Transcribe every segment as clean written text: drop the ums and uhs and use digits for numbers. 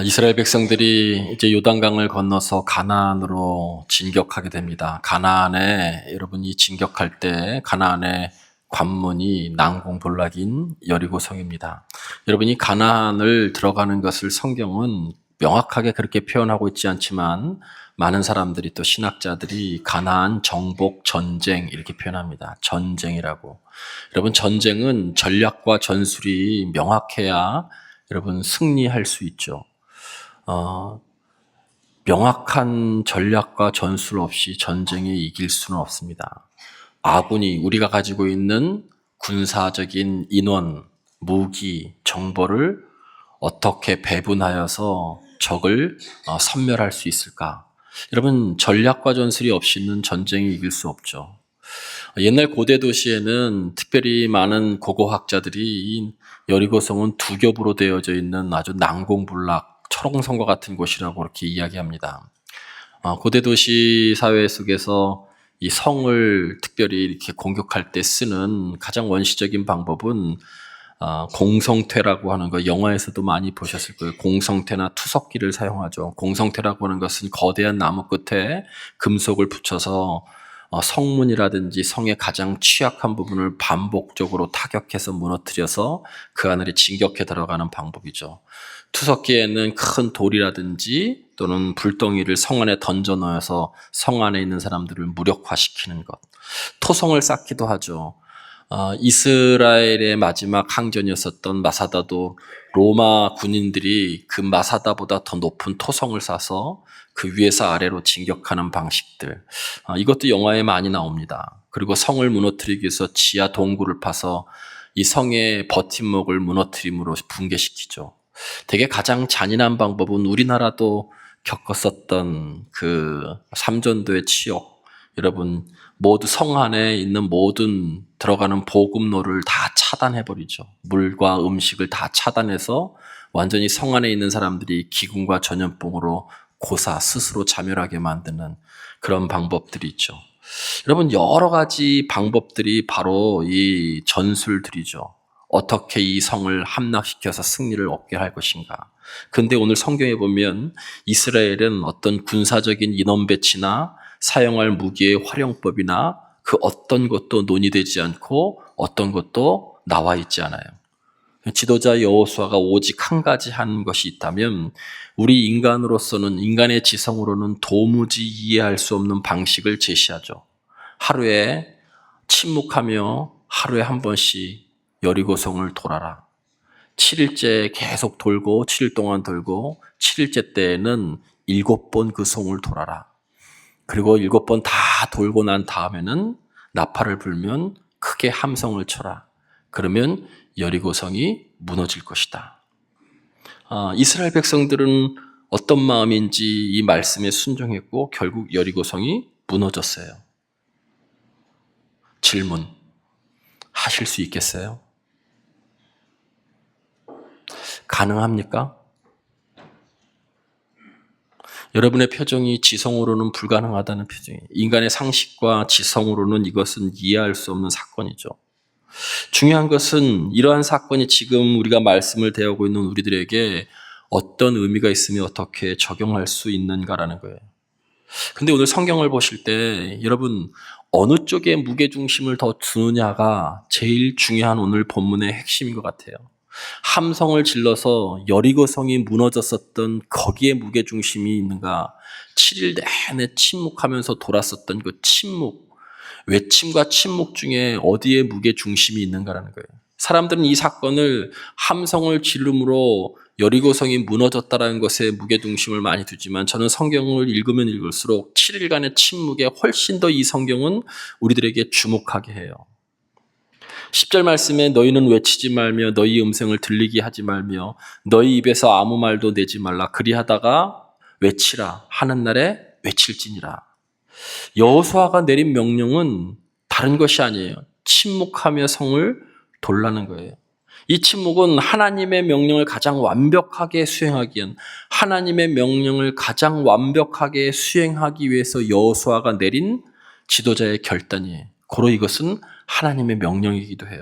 이스라엘 백성들이 이제 요단강을 건너서 가나안으로 진격하게 됩니다. 가나안에 여러분이 진격할 때 가나안의 관문이 난공불락인 여리고성입니다. 여러분이 가나안을 들어가는 것을 성경은 명확하게 그렇게 표현하고 있지 않지만 많은 사람들이 또 신학자들이 가나안 정복 전쟁 이렇게 표현합니다. 전쟁이라고. 여러분 전쟁은 전략과 전술이 명확해야 여러분 승리할 수 있죠. 명확한 전략과 전술 없이 전쟁에 이길 수는 없습니다. 아군이 우리가 가지고 있는 군사적인 인원, 무기, 정보를 어떻게 배분하여서 적을 섬멸할 수 있을까? 여러분 전략과 전술이 없이는 전쟁에 이길 수 없죠. 옛날 고대 도시에는 특별히 많은 고고학자들이 이 여리고성은 두 겹으로 되어져 있는 아주 난공불락 철옹성과 같은 곳이라고 그렇게 이야기합니다. 고대 도시 사회 속에서 이 성을 특별히 이렇게 공격할 때 쓰는 가장 원시적인 방법은 공성퇴라고 하는 거 영화에서도 많이 보셨을 거예요. 공성퇴나 투석기를 사용하죠. 공성퇴라고 하는 것은 거대한 나무 끝에 금속을 붙여서 성문이라든지 성의 가장 취약한 부분을 반복적으로 타격해서 무너뜨려서 그 안으로 진격해 들어가는 방법이죠. 투석기에는 큰 돌이라든지 또는 불덩이를 성 안에 던져 넣어서 성 안에 있는 사람들을 무력화시키는 것. 토성을 쌓기도 하죠. 이스라엘의 마지막 항전이었었던 마사다도 로마 군인들이 그 마사다보다 더 높은 토성을 쌓아서 그 위에서 아래로 진격하는 방식들. 이것도 영화에 많이 나옵니다. 그리고 성을 무너뜨리기 위해서 지하 동굴을 파서 이 성의 버팀목을 무너뜨림으로 붕괴시키죠. 되게 가장 잔인한 방법은 우리나라도 겪었었던 그 삼전도의 치욕. 여러분 모두 성 안에 있는 모든 들어가는 보급로를 다 차단해버리죠. 물과 음식을 다 차단해서 완전히 성 안에 있는 사람들이 기근과 전염병으로 고사 스스로 자멸하게 만드는 그런 방법들이 있죠. 여러분 여러 가지 방법들이 바로 이 전술들이죠. 어떻게 이 성을 함락시켜서 승리를 얻게 할 것인가. 근데 오늘 성경에 보면 이스라엘은 어떤 군사적인 인원 배치나 사용할 무기의 활용법이나 그 어떤 것도 논의되지 않고 어떤 것도 나와 있지 않아요. 지도자 여호수아가 오직 한 가지 한 것이 있다면 우리 인간으로서는 인간의 지성으로는 도무지 이해할 수 없는 방식을 제시하죠. 하루에 침묵하며 하루에 한 번씩 여리고성을 돌아라. 7일째 계속 돌고 7일 동안 돌고 7일째 때에는 7번 그 성을 돌아라. 그리고 7번 다 돌고 난 다음에는 나팔을 불면 크게 함성을 쳐라. 그러면 여리고성이 무너질 것이다. 이스라엘 백성들은 어떤 마음인지 이 말씀에 순종했고 결국 여리고성이 무너졌어요. 질문 하실 수 있겠어요? 가능합니까? 여러분의 표정이 지성으로는 불가능하다는 표정이에요. 인간의 상식과 지성으로는 이것은 이해할 수 없는 사건이죠. 중요한 것은 이러한 사건이 지금 우리가 말씀을 대하고 있는 우리들에게 어떤 의미가 있으며 어떻게 적용할 수 있는가라는 거예요. 근데 오늘 성경을 보실 때 여러분 어느 쪽에 무게중심을 더 두느냐가 제일 중요한 오늘 본문의 핵심인 것 같아요. 함성을 질러서 여리고성이 무너졌었던 거기에 무게중심이 있는가? 7일 내내 침묵하면서 돌았었던 그 침묵, 외침과 침묵 중에 어디에 무게중심이 있는가라는 거예요. 사람들은 이 사건을 함성을 지름으로 여리고성이 무너졌다는 것에 무게중심을 많이 두지만 저는 성경을 읽으면 읽을수록 7일간의 침묵에 훨씬 더 이 성경은 우리들에게 주목하게 해요. 10절 말씀에 너희는 외치지 말며 너희 음성을 들리게 하지 말며 너희 입에서 아무 말도 내지 말라. 그리하다가 외치라. 하는 날에 외칠지니라. 여호수아가 내린 명령은 다른 것이 아니에요. 침묵하며 성을 돌라는 거예요. 이 침묵은 하나님의 명령을 가장 완벽하게 수행하기 위한 하나님의 명령을 가장 완벽하게 수행하기 위해서 여호수아가 내린 지도자의 결단이에요. 고로 이것은 하나님의 명령이기도 해요.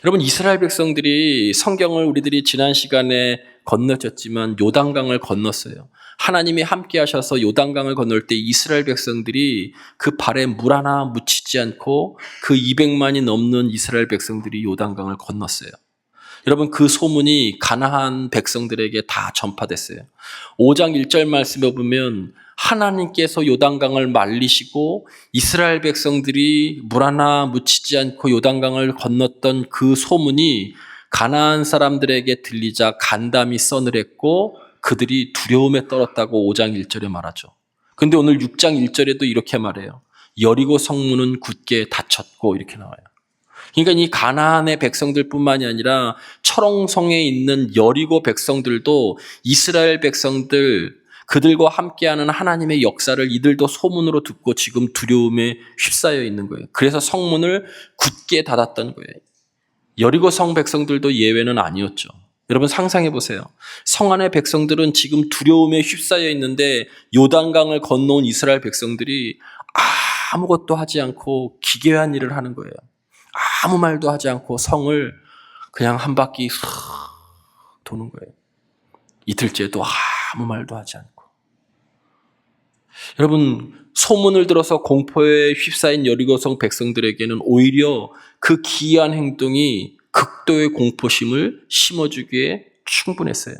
여러분, 이스라엘 백성들이 성경을 우리들이 지난 시간에 건너졌지만 요단강을 건넜어요. 하나님이 함께 하셔서 요단강을 건널 때 이스라엘 백성들이 그 발에 물 하나 묻히지 않고 그 200만이 넘는 이스라엘 백성들이 요단강을 건넜어요. 여러분, 그 소문이 가나안 백성들에게 다 전파됐어요. 5장 1절 말씀에 보면 하나님께서 요단강을 말리시고 이스라엘 백성들이 물 하나 묻히지 않고 요단강을 건넜던 그 소문이 가나안 사람들에게 들리자 간담이 서늘했고 그들이 두려움에 떨었다고 5장 1절에 말하죠. 근데 오늘 6장 1절에도 이렇게 말해요. 여리고 성문은 굳게 닫혔고 이렇게 나와요. 그러니까 이 가나안의 백성들뿐만이 아니라 철옹성에 있는 여리고 백성들도 이스라엘 백성들 그들과 함께하는 하나님의 역사를 이들도 소문으로 듣고 지금 두려움에 휩싸여 있는 거예요. 그래서 성문을 굳게 닫았던 거예요. 여리고 성 백성들도 예외는 아니었죠. 여러분 상상해 보세요. 성 안의 백성들은 지금 두려움에 휩싸여 있는데 요단강을 건너온 이스라엘 백성들이 아무것도 하지 않고 기괴한 일을 하는 거예요. 아무 말도 하지 않고 성을 그냥 한 바퀴 슥 도는 거예요. 이틀째도 아무 말도 하지 않고. 여러분, 소문을 들어서 공포에 휩싸인 여리고성 백성들에게는 오히려 그 기이한 행동이 극도의 공포심을 심어주기에 충분했어요.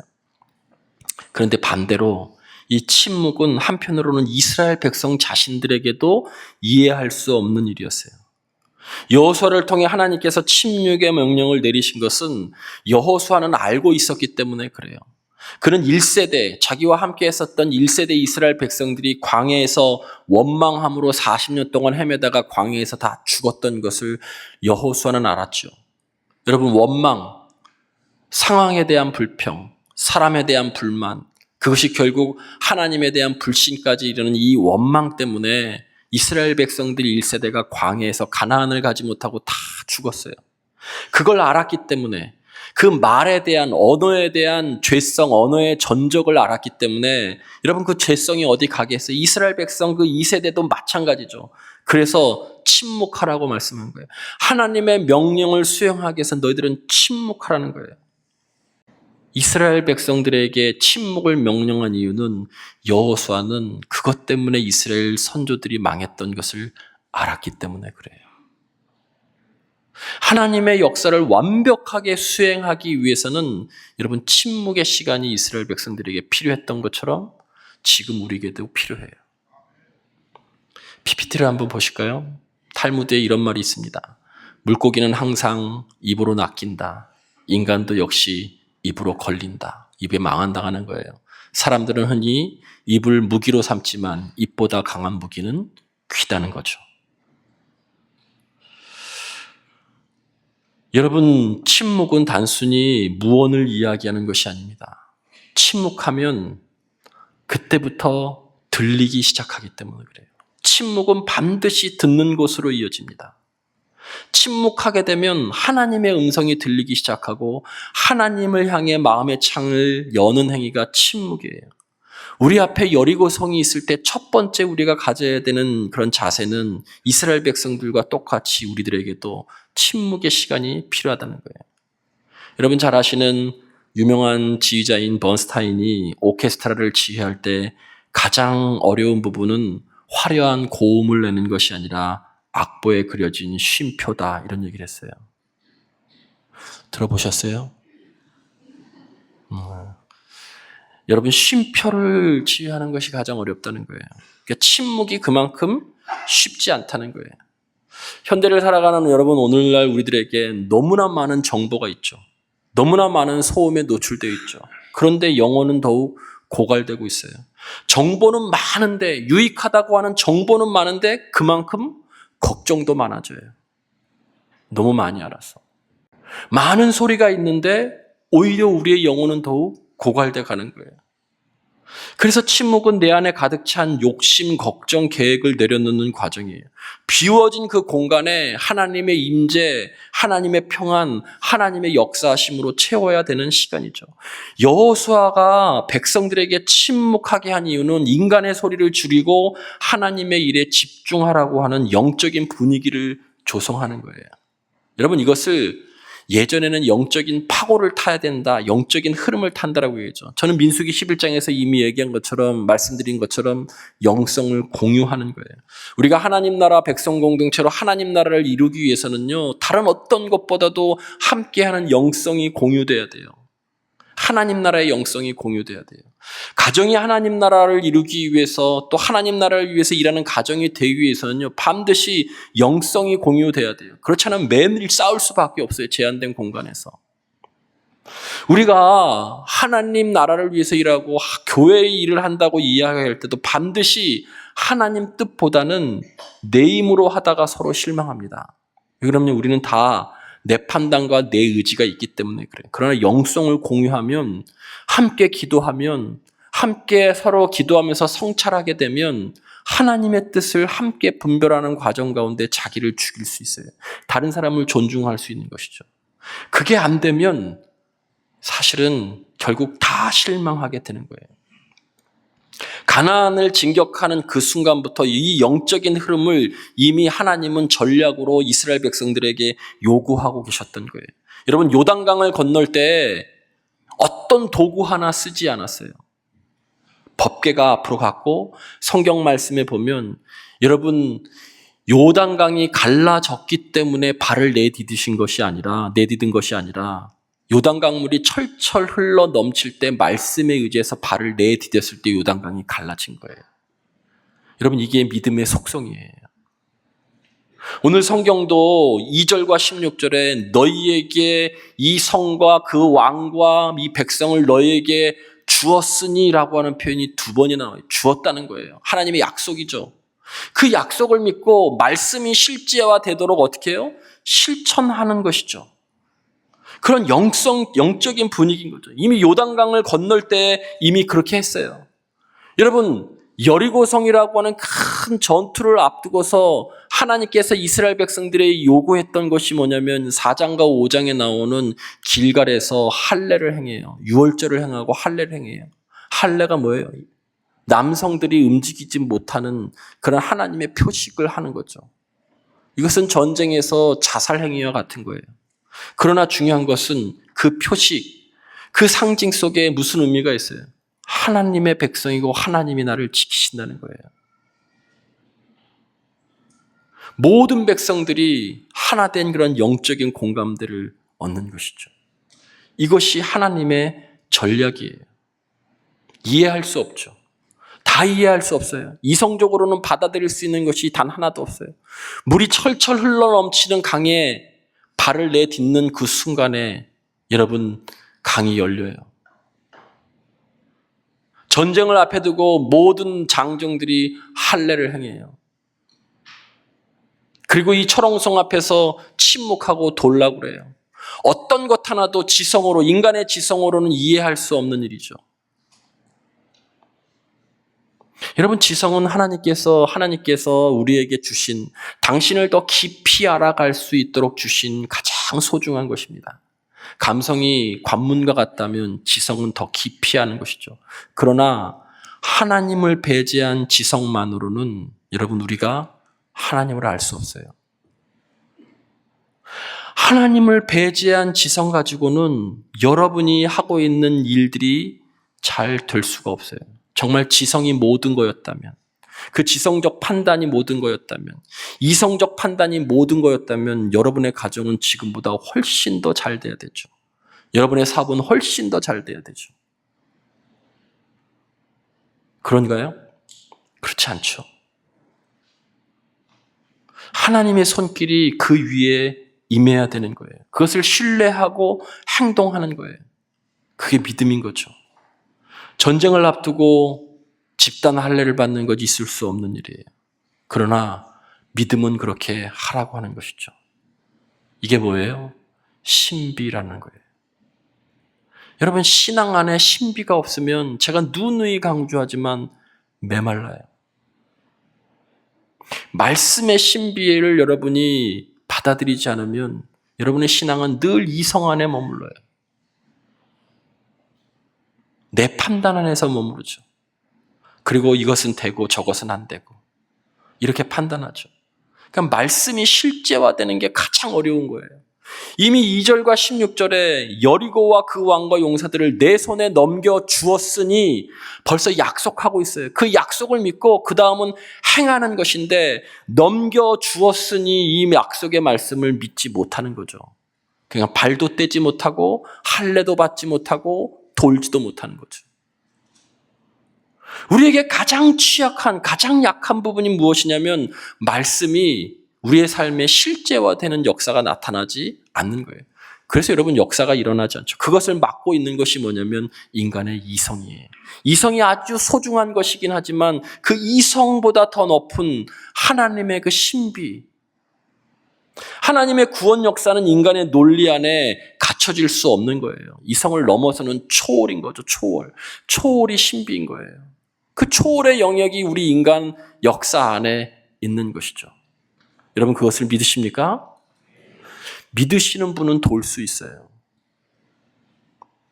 그런데 반대로 이 침묵은 한편으로는 이스라엘 백성 자신들에게도 이해할 수 없는 일이었어요. 여호수아를 통해 하나님께서 침묵의 명령을 내리신 것은 여호수아는 알고 있었기 때문에 그래요. 그는 1세대, 자기와 함께 했었던 1세대 이스라엘 백성들이 광야에서 원망함으로 40년 동안 헤매다가 광야에서 다 죽었던 것을 여호수아는 알았죠. 여러분, 원망, 상황에 대한 불평, 사람에 대한 불만, 그것이 결국 하나님에 대한 불신까지 이르는 이 원망 때문에 이스라엘 백성들 1세대가 광야에서 가나안을 가지 못하고 다 죽었어요. 그걸 알았기 때문에 그 말에 대한 언어에 대한 죄성, 언어의 전적을 알았기 때문에 여러분 그 죄성이 어디 가겠어요? 이스라엘 백성 그 2세대도 마찬가지죠. 그래서 침묵하라고 말씀한 거예요. 하나님의 명령을 수행하기 위해서 너희들은 침묵하라는 거예요. 이스라엘 백성들에게 침묵을 명령한 이유는 여호수아는 그것 때문에 이스라엘 선조들이 망했던 것을 알았기 때문에 그래요. 하나님의 역사를 완벽하게 수행하기 위해서는 여러분 침묵의 시간이 이스라엘 백성들에게 필요했던 것처럼 지금 우리에게도 필요해요. PPT를 한번 보실까요? 탈무드에 이런 말이 있습니다. 물고기는 항상 입으로 낚인다. 인간도 역시 입으로 걸린다. 입에 망한당하는 거예요. 사람들은 흔히 입을 무기로 삼지만 입보다 강한 무기는 귀다는 거죠. 여러분, 침묵은 단순히 무언을 이야기하는 것이 아닙니다. 침묵하면 그때부터 들리기 시작하기 때문에 그래요. 침묵은 반드시 듣는 곳으로 이어집니다. 침묵하게 되면 하나님의 음성이 들리기 시작하고 하나님을 향해 마음의 창을 여는 행위가 침묵이에요. 우리 앞에 여리고성이 있을 때 첫 번째 우리가 가져야 되는 그런 자세는 이스라엘 백성들과 똑같이 우리들에게도 침묵의 시간이 필요하다는 거예요. 여러분 잘 아시는 유명한 지휘자인 번스타인이 오케스트라를 지휘할 때 가장 어려운 부분은 화려한 고음을 내는 것이 아니라 악보에 그려진 쉼표다 이런 얘기를 했어요. 들어보셨어요? 여러분 쉼표를 지휘하는 것이 가장 어렵다는 거예요. 그러니까 침묵이 그만큼 쉽지 않다는 거예요. 현대를 살아가는 여러분 오늘날 우리들에게 너무나 많은 정보가 있죠. 너무나 많은 소음에 노출되어 있죠. 그런데 영혼은 더욱 고갈되고 있어요. 정보는 많은데 유익하다고 하는 정보는 많은데 그만큼 걱정도 많아져요. 너무 많이 알아서. 많은 소리가 있는데 오히려 우리의 영혼은 더욱 고갈돼 가는 거예요. 그래서 침묵은 내 안에 가득 찬 욕심, 걱정, 계획을 내려놓는 과정이에요. 비워진 그 공간에 하나님의 임재, 하나님의 평안, 하나님의 역사하심으로 채워야 되는 시간이죠. 여호수아가 백성들에게 침묵하게 한 이유는 인간의 소리를 줄이고 하나님의 일에 집중하라고 하는 영적인 분위기를 조성하는 거예요. 여러분 이것을 예전에는 영적인 파고를 타야 된다, 영적인 흐름을 탄다라고 얘기하죠. 저는 민수기 11장에서 이미 얘기한 것처럼, 말씀드린 것처럼 영성을 공유하는 거예요. 우리가 하나님 나라 백성 공동체로 하나님 나라를 이루기 위해서는요, 다른 어떤 것보다도 함께하는 영성이 공유돼야 돼요. 하나님 나라의 영성이 공유돼야 돼요. 가정이 하나님 나라를 이루기 위해서, 또 하나님 나라를 위해서 일하는 가정이 되기 위해서는요, 반드시 영성이 공유돼야 돼요. 그렇지 않으면 매일 싸울 수밖에 없어요. 제한된 공간에서. 우리가 하나님 나라를 위해서 일하고 교회의 일을 한다고 이야기할 때도 반드시 하나님 뜻보다는 내 힘으로 하다가 서로 실망합니다. 그러면 우리는 다 내 판단과 내 의지가 있기 때문에 그래요. 그러나 영성을 공유하면, 함께 기도하면, 함께 서로 기도하면서 성찰하게 되면 하나님의 뜻을 함께 분별하는 과정 가운데 자기를 죽일 수 있어요. 다른 사람을 존중할 수 있는 것이죠. 그게 안 되면 사실은 결국 다 실망하게 되는 거예요. 가나안을 진격하는 그 순간부터 이 영적인 흐름을 이미 하나님은 전략으로 이스라엘 백성들에게 요구하고 계셨던 거예요. 여러분, 요단강을 건널 때 어떤 도구 하나 쓰지 않았어요. 법궤가 앞으로 갔고, 성경 말씀에 보면 여러분, 요단강이 갈라졌기 때문에 발을 내디딘 것이 아니라 요단강물이 철철 흘러 넘칠 때 말씀에 의지해서 발을 내디뎠을 때 요단강이 갈라진 거예요. 여러분, 이게 믿음의 속성이에요. 오늘 성경도 2절과 16절에 너희에게 이 성과 그 왕과 이 백성을 너희에게 주었으니라고 하는 표현이 2번이나 나와요. 주었다는 거예요. 하나님의 약속이죠. 그 약속을 믿고 말씀이 실제화되도록 어떻게 해요? 실천하는 것이죠. 그런 영적인 분위기인 거죠. 이미 요단강을 건널 때 이미 그렇게 했어요. 여러분, 여리고성이라고 하는 큰 전투를 앞두고서 하나님께서 이스라엘 백성들에게 요구했던 것이 뭐냐면 4장과 5장에 나오는 길갈에서 할례를 행해요. 유월절을 행하고 할례를 행해요. 할례가 뭐예요? 남성들이 움직이지 못하는 그런 하나님의 표식을 하는 거죠. 이것은 전쟁에서 자살 행위와 같은 거예요. 그러나 중요한 것은 그 표식, 그 상징 속에 무슨 의미가 있어요? 하나님의 백성이고 하나님이 나를 지키신다는 거예요. 모든 백성들이 하나 된 그런 영적인 공감대를 얻는 것이죠. 이것이 하나님의 전략이에요. 이해할 수 없죠. 다 이해할 수 없어요. 이성적으로는 받아들일 수 있는 것이 단 하나도 없어요. 물이 철철 흘러넘치는 강에 발을 내딛는 그 순간에 여러분, 강이 열려요. 전쟁을 앞에 두고 모든 장정들이 할례를 행해요. 그리고 이 철옹성 앞에서 침묵하고 돌라고 그래요. 어떤 것 하나도 지성으로, 인간의 지성으로는 이해할 수 없는 일이죠. 여러분, 지성은 하나님께서 우리에게 주신, 당신을 더 깊이 알아갈 수 있도록 주신 가장 소중한 것입니다. 감성이 관문과 같다면 지성은 더 깊이 아는 것이죠. 그러나 하나님을 배제한 지성만으로는 여러분, 우리가 하나님을 알 수 없어요. 하나님을 배제한 지성 가지고는 여러분이 하고 있는 일들이 잘 될 수가 없어요. 정말 지성이 모든 거였다면, 그 지성적 판단이 모든 거였다면, 이성적 판단이 모든 거였다면 여러분의 가정은 지금보다 훨씬 더 잘 돼야 되죠. 여러분의 사업은 훨씬 더 잘 돼야 되죠. 그런가요? 그렇지 않죠. 하나님의 손길이 그 위에 임해야 되는 거예요. 그것을 신뢰하고 행동하는 거예요. 그게 믿음인 거죠. 전쟁을 앞두고 집단 할례를 받는 것 있을 수 없는 일이에요. 그러나 믿음은 그렇게 하라고 하는 것이죠. 이게 뭐예요? 신비라는 거예요. 여러분, 신앙 안에 신비가 없으면 제가 누누이 강조하지만 메말라요. 말씀의 신비를 여러분이 받아들이지 않으면 여러분의 신앙은 늘 이성 안에 머물러요. 내 판단 안에서 머무르죠. 그리고 이것은 되고 저것은 안 되고 이렇게 판단하죠. 그러니까 말씀이 실제화되는 게 가장 어려운 거예요. 이미 2절과 16절에 여리고와 그 왕과 용사들을 내 손에 넘겨 주었으니 벌써 약속하고 있어요. 그 약속을 믿고 그 다음은 행하는 것인데 넘겨 주었으니 이 약속의 말씀을 믿지 못하는 거죠. 그냥 발도 떼지 못하고 할례도 받지 못하고 돌지도 못하는 거죠. 우리에게 가장 취약한, 가장 약한 부분이 무엇이냐면 말씀이 우리의 삶에 실제화되는 역사가 나타나지 않는 거예요. 그래서 여러분 역사가 일어나지 않죠. 그것을 막고 있는 것이 뭐냐면 인간의 이성이에요. 이성이 아주 소중한 것이긴 하지만 그 이성보다 더 높은 하나님의 그 신비, 하나님의 구원 역사는 인간의 논리 안에 갖춰질 수 없는 거예요. 이성을 넘어서는 초월인 거죠. 초월. 초월이 신비인 거예요. 그 초월의 영역이 우리 인간 역사 안에 있는 것이죠. 여러분 그것을 믿으십니까? 믿으시는 분은 돌 수 있어요.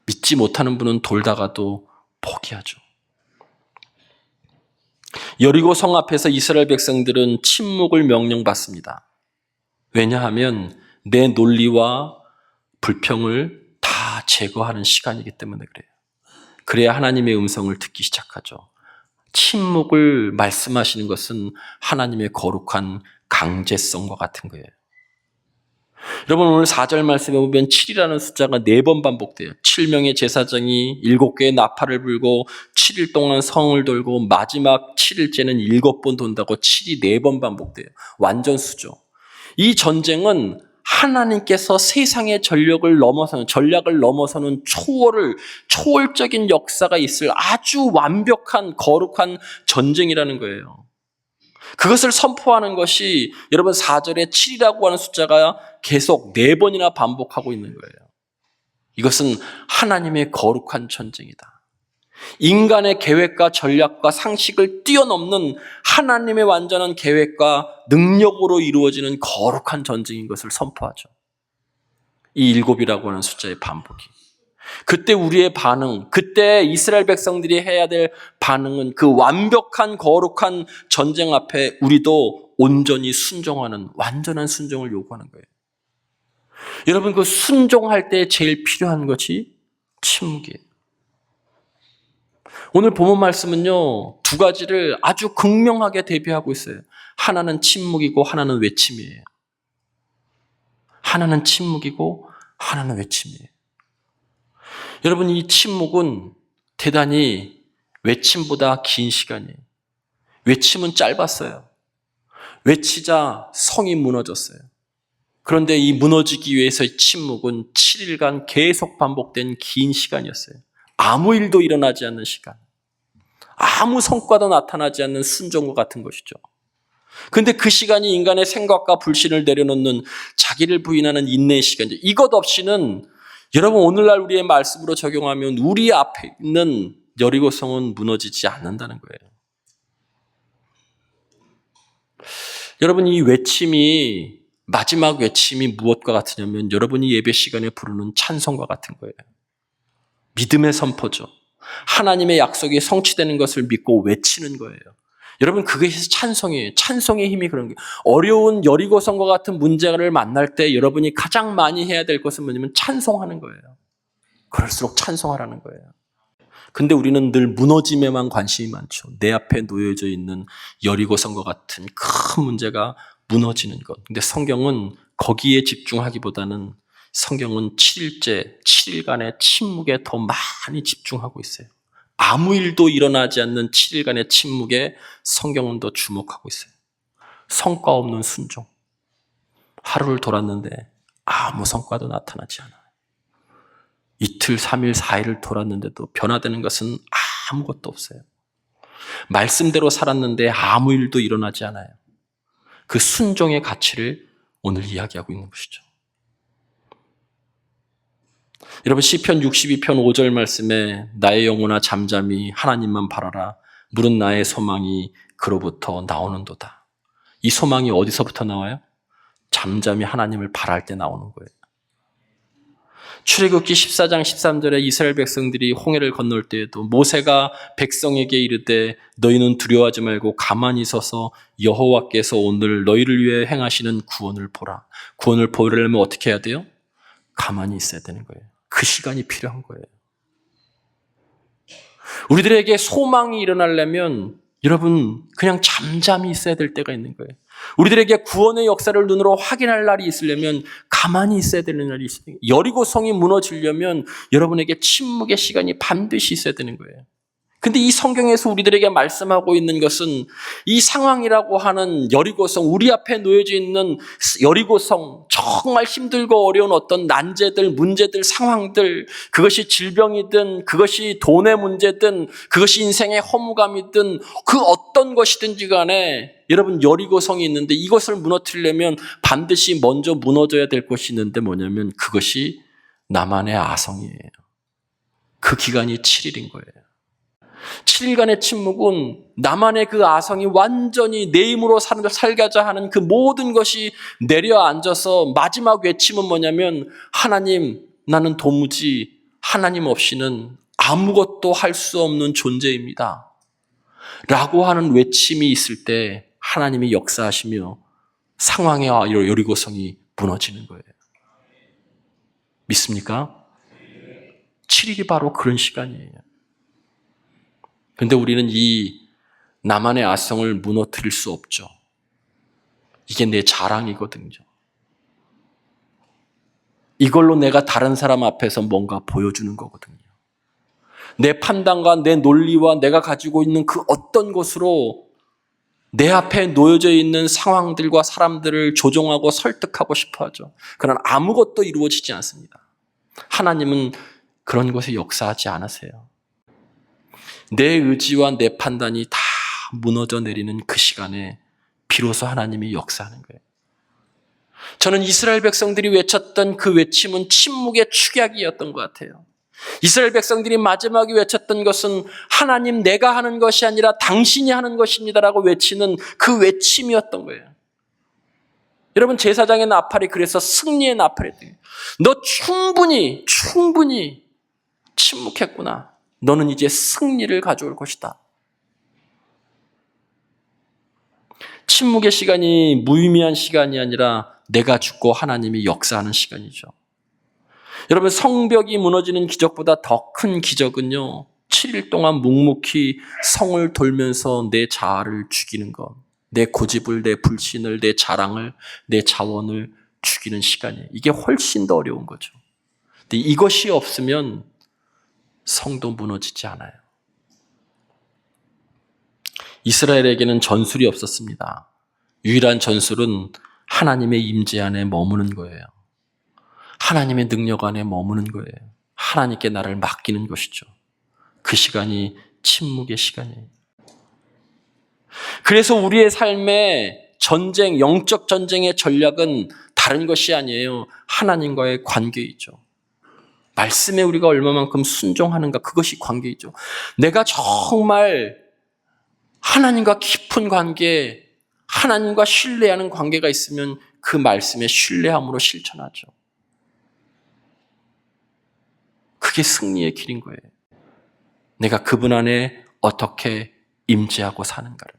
믿지 못하는 분은 돌다가도 포기하죠. 여리고 성 앞에서 이스라엘 백성들은 침묵을 명령받습니다. 왜냐하면 내 논리와 불평을 다 제거하는 시간이기 때문에 그래요. 그래야 하나님의 음성을 듣기 시작하죠. 침묵을 말씀하시는 것은 하나님의 거룩한 강제성과 같은 거예요. 여러분 오늘 4절 말씀에 보면 7이라는 숫자가 4번 반복돼요. 7명의 제사장이 7개의 나팔을 불고 7일 동안 성을 돌고 마지막 7일째는 7번 돈다고 7이 4번 반복돼요. 완전수죠. 이 전쟁은 하나님께서 세상의 전략을 넘어서는 초월적인 역사가 있을 아주 완벽한 거룩한 전쟁이라는 거예요. 그것을 선포하는 것이 여러분 4절에 7이라고 하는 숫자가 계속 4번이나 반복하고 있는 거예요. 이것은 하나님의 거룩한 전쟁이다. 인간의 계획과 전략과 상식을 뛰어넘는 하나님의 완전한 계획과 능력으로 이루어지는 거룩한 전쟁인 것을 선포하죠. 이 7이라고 하는 숫자의 반복이. 그때 우리의 반응, 그때 이스라엘 백성들이 해야 될 반응은 그 완벽한 거룩한 전쟁 앞에 우리도 온전히 순종하는 완전한 순종을 요구하는 거예요. 여러분 그 순종할 때 제일 필요한 것이 침묵이에요. 오늘 본문 말씀은요 2가지를 아주 극명하게 대비하고 있어요. 하나는 침묵이고 하나는 외침이에요. 하나는 침묵이고 하나는 외침이에요. 여러분 이 침묵은 대단히 외침보다 긴 시간이에요. 외침은 짧았어요. 외치자 성이 무너졌어요. 그런데 이 무너지기 위해서의 침묵은 7일간 계속 반복된 긴 시간이었어요. 아무 일도 일어나지 않는 시간. 아무 성과도 나타나지 않는 순종과 같은 것이죠. 그런데 그 시간이 인간의 생각과 불신을 내려놓는 자기를 부인하는 인내의 시간이죠. 이것 없이는 여러분 오늘날 우리의 말씀으로 적용하면 우리 앞에 있는 여리고성은 무너지지 않는다는 거예요. 여러분 이 외침이 마지막 외침이 무엇과 같으냐면 여러분이 예배 시간에 부르는 찬송과 같은 거예요. 믿음의 선포죠. 하나님의 약속이 성취되는 것을 믿고 외치는 거예요. 여러분 그것이 찬송이에요. 찬송의 힘이 그런 거예요. 어려운 여리고성과 같은 문제를 만날 때 여러분이 가장 많이 해야 될 것은 뭐냐면 찬송하는 거예요. 그럴수록 찬송하라는 거예요. 근데 우리는 늘 무너짐에만 관심이 많죠. 내 앞에 놓여져 있는 여리고성과 같은 큰 문제가 무너지는 것. 근데 성경은 거기에 집중하기보다는 성경은 7일째, 7일간의 침묵에 더 많이 집중하고 있어요. 아무 일도 일어나지 않는 7일간의 침묵에 성경은 더 주목하고 있어요. 성과 없는 순종. 하루를 돌았는데 아무 성과도 나타나지 않아요. 이틀, 3일, 4일을 돌았는데도 변화되는 것은 아무것도 없어요. 말씀대로 살았는데 아무 일도 일어나지 않아요. 그 순종의 가치를 오늘 이야기하고 있는 것이죠. 여러분 시편 62편 5절 말씀에 나의 영혼아 잠잠히 하나님만 바라라. 물은 나의 소망이 그로부터 나오는도다. 이 소망이 어디서부터 나와요? 잠잠히 하나님을 바랄 때 나오는 거예요. 출애굽기 14장 13절에 이스라엘 백성들이 홍해를 건널 때에도 모세가 백성에게 이르되 너희는 두려워하지 말고 가만히 서서 여호와께서 오늘 너희를 위해 행하시는 구원을 보라. 구원을 보려면 어떻게 해야 돼요? 가만히 있어야 되는 거예요. 그 시간이 필요한 거예요. 우리들에게 소망이 일어나려면 여러분 그냥 잠잠히 있어야 될 때가 있는 거예요. 우리들에게 구원의 역사를 눈으로 확인할 날이 있으려면 가만히 있어야 되는 날이 있어요. 여리고성이 무너지려면 여러분에게 침묵의 시간이 반드시 있어야 되는 거예요. 근데 이 성경에서 우리들에게 말씀하고 있는 것은 이 상황이라고 하는 여리고성, 우리 앞에 놓여져 있는 여리고성, 정말 힘들고 어려운 어떤 난제들, 문제들, 상황들, 그것이 질병이든 그것이 돈의 문제든 그것이 인생의 허무감이든 그 어떤 것이든지 간에 여러분 여리고성이 있는데 이것을 무너뜨리려면 반드시 먼저 무너져야 될 것이 있는데 뭐냐면 그것이 나만의 아성이에요. 그 기간이 7일인 거예요. 7일간의 침묵은 나만의 그 아성이 완전히 내 힘으로 살가자 하는 그 모든 것이 내려앉아서 마지막 외침은 뭐냐면 하나님, 나는 도무지 하나님 없이는 아무것도 할 수 없는 존재입니다. 라고 하는 외침이 있을 때 하나님이 역사하시며 상황의 여리고성이 무너지는 거예요. 믿습니까? 7일이 바로 그런 시간이에요. 그런데 우리는 이 나만의 아성을 무너뜨릴 수 없죠. 이게 내 자랑이거든요. 이걸로 내가 다른 사람 앞에서 뭔가 보여주는 거거든요. 내 판단과 내 논리와 내가 가지고 있는 그 어떤 것으로 내 앞에 놓여져 있는 상황들과 사람들을 조종하고 설득하고 싶어 하죠. 그러나 아무것도 이루어지지 않습니다. 하나님은 그런 것에 역사하지 않으세요. 내 의지와 내 판단이 다 무너져 내리는 그 시간에 비로소 하나님이 역사하는 거예요. 저는 이스라엘 백성들이 외쳤던 그 외침은 침묵의 축약이었던 것 같아요. 이스라엘 백성들이 마지막에 외쳤던 것은 하나님 내가 하는 것이 아니라 당신이 하는 것입니다라고 외치는 그 외침이었던 거예요. 여러분 제사장의 나팔이 그래서 승리의 나팔이에요. 너 충분히 침묵했구나. 너는 이제 승리를 가져올 것이다. 침묵의 시간이 무의미한 시간이 아니라 내가 죽고 하나님이 역사하는 시간이죠. 여러분 성벽이 무너지는 기적보다 더 큰 기적은요. 7일 동안 묵묵히 성을 돌면서 내 자아를 죽이는 것. 내 고집을, 내 불신을, 내 자랑을, 내 자원을 죽이는 시간이에요. 이게 훨씬 더 어려운 거죠. 근데 이것이 없으면 성도 무너지지 않아요. 이스라엘에게는 전술이 없었습니다. 유일한 전술은 하나님의 임재 안에 머무는 거예요. 하나님의 능력 안에 머무는 거예요. 하나님께 나를 맡기는 것이죠. 그 시간이 침묵의 시간이에요. 그래서 우리의 삶의 전쟁, 영적 전쟁의 전략은 다른 것이 아니에요. 하나님과의 관계이죠. 말씀에 우리가 얼마만큼 순종하는가 그것이 관계이죠. 내가 정말 하나님과 깊은 관계, 하나님과 신뢰하는 관계가 있으면 그 말씀에 신뢰함으로 실천하죠. 그게 승리의 길인 거예요. 내가 그분 안에 어떻게 임재하고 사는가를.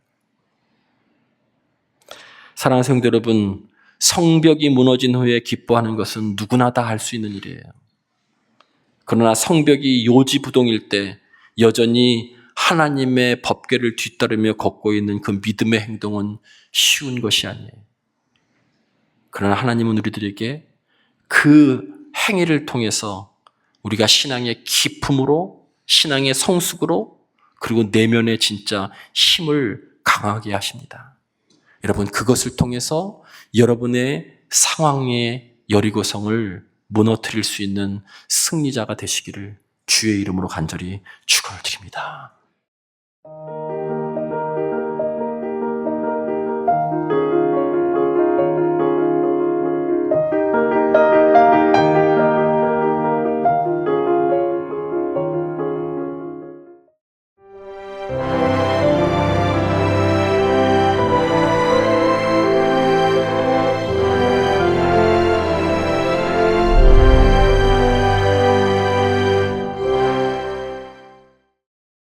사랑하는 성도 여러분, 성벽이 무너진 후에 기뻐하는 것은 누구나 다 할 수 있는 일이에요. 그러나 성벽이 요지부동일 때 여전히 하나님의 법궤를 뒤따르며 걷고 있는 그 믿음의 행동은 쉬운 것이 아니에요. 그러나 하나님은 우리들에게 그 행위를 통해서 우리가 신앙의 기품으로, 신앙의 성숙으로, 그리고 내면의 진짜 힘을 강하게 하십니다. 여러분 그것을 통해서 여러분의 상황의 여리고성을 무너뜨릴 수 있는 승리자가 되시기를 주의 이름으로 간절히 축원을 드립니다.